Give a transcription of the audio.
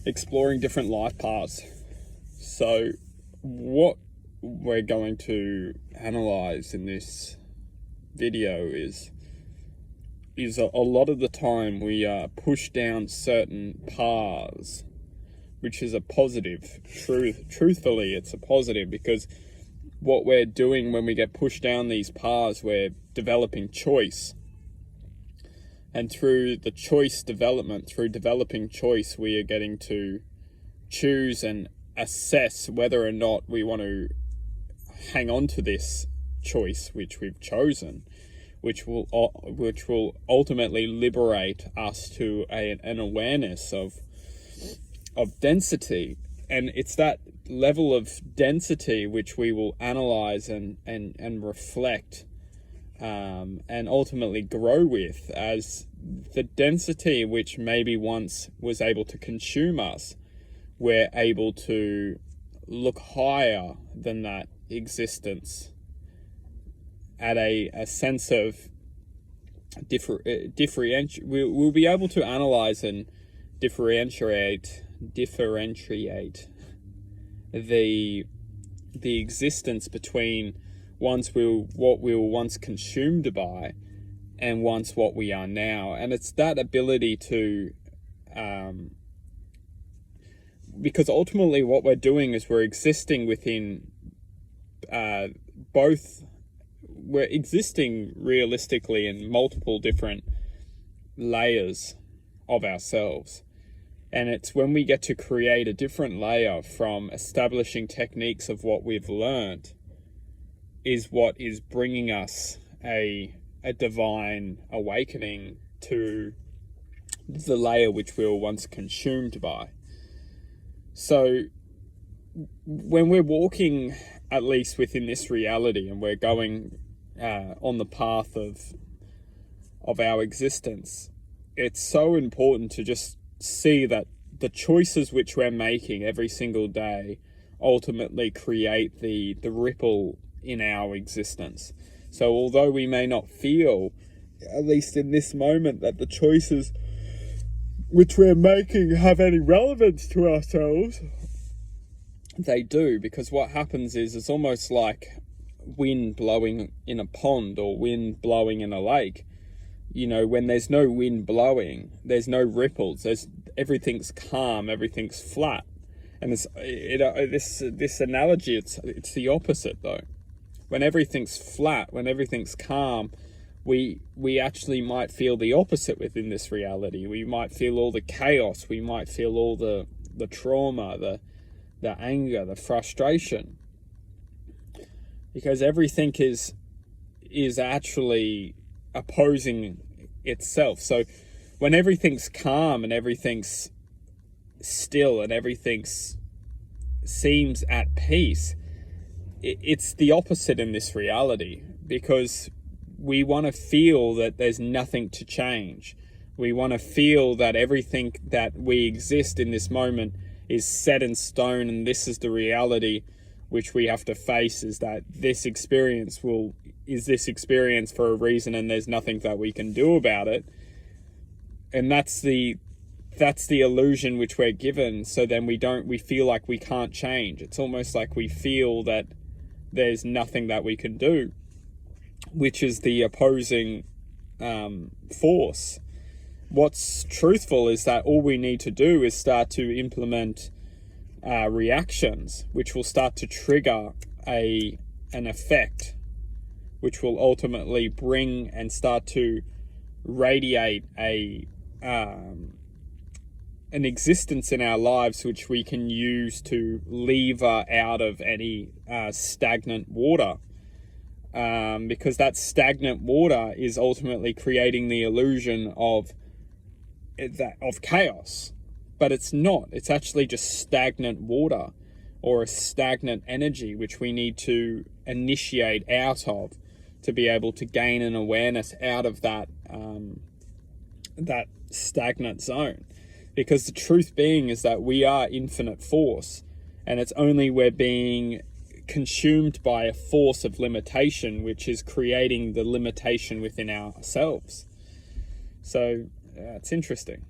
exploring different life paths. So what we're going to analyze in this video is a lot of the time we push down certain paths, which is a positive. Truthfully, it's a positive, because what we're doing when we get pushed down these paths, we're developing choice. And through the choice development, through developing choice, we are getting to choose and assess whether or not we want to hang on to this choice which we've chosen, which will ultimately liberate us to an awareness of density. And it's that level of density which we will analyze and reflect and ultimately grow with, as the density which maybe once was able to consume us, we're able to look higher than that existence at a sense of differentiate. We'll be able to analyze and differentiate the existence between what we were once consumed by and what we are now. And it's that ability to because ultimately what we're doing is we're existing within we're existing realistically in multiple different layers of ourselves. And it's when we get to create a different layer from establishing techniques of what we've learned is what is bringing us a divine awakening to the layer which we were once consumed by. So when we're walking, at least within this reality, and we're going on the path of our existence, it's so important to just see that the choices which we're making every single day ultimately create the ripple in our existence. So although we may not feel, at least in this moment, that the choices which we're making have any relevance to ourselves, they do, because what happens is it's almost like wind blowing in a pond or wind blowing in a lake. You know, when there's no wind blowing, there's no ripples, everything's calm, everything's flat. And this analogy, it's the opposite though. When everything's flat, when everything's calm, we actually might feel the opposite within this reality. We might feel all the chaos, we might feel all the trauma, the anger, the frustration, because everything is actually opposing itself. So when everything's calm and everything's still and everything seems at peace, it's the opposite in this reality, because we want to feel that there's nothing to change. We want to feel that everything that we exist in this moment is set in stone, and this is the reality which we have to face, is that this experience is this experience for a reason, and there's nothing that we can do about it. And that's the illusion which we're given. So then we feel like we can't change. It's almost like we feel that there's nothing that we can do, which is the opposing force. What's truthful is that all we need to do is start to implement reactions, which will start to trigger an effect, which will ultimately bring and start to radiate an existence in our lives which we can use to lever out of any stagnant water. Because that stagnant water is ultimately creating the illusion of chaos. But it's not. It's actually just stagnant water, or a stagnant energy which we need to initiate out of to be able to gain an awareness out of that stagnant zone. Because the truth being is that we are infinite force, and it's only we're being consumed by a force of limitation which is creating the limitation within ourselves. So it's interesting.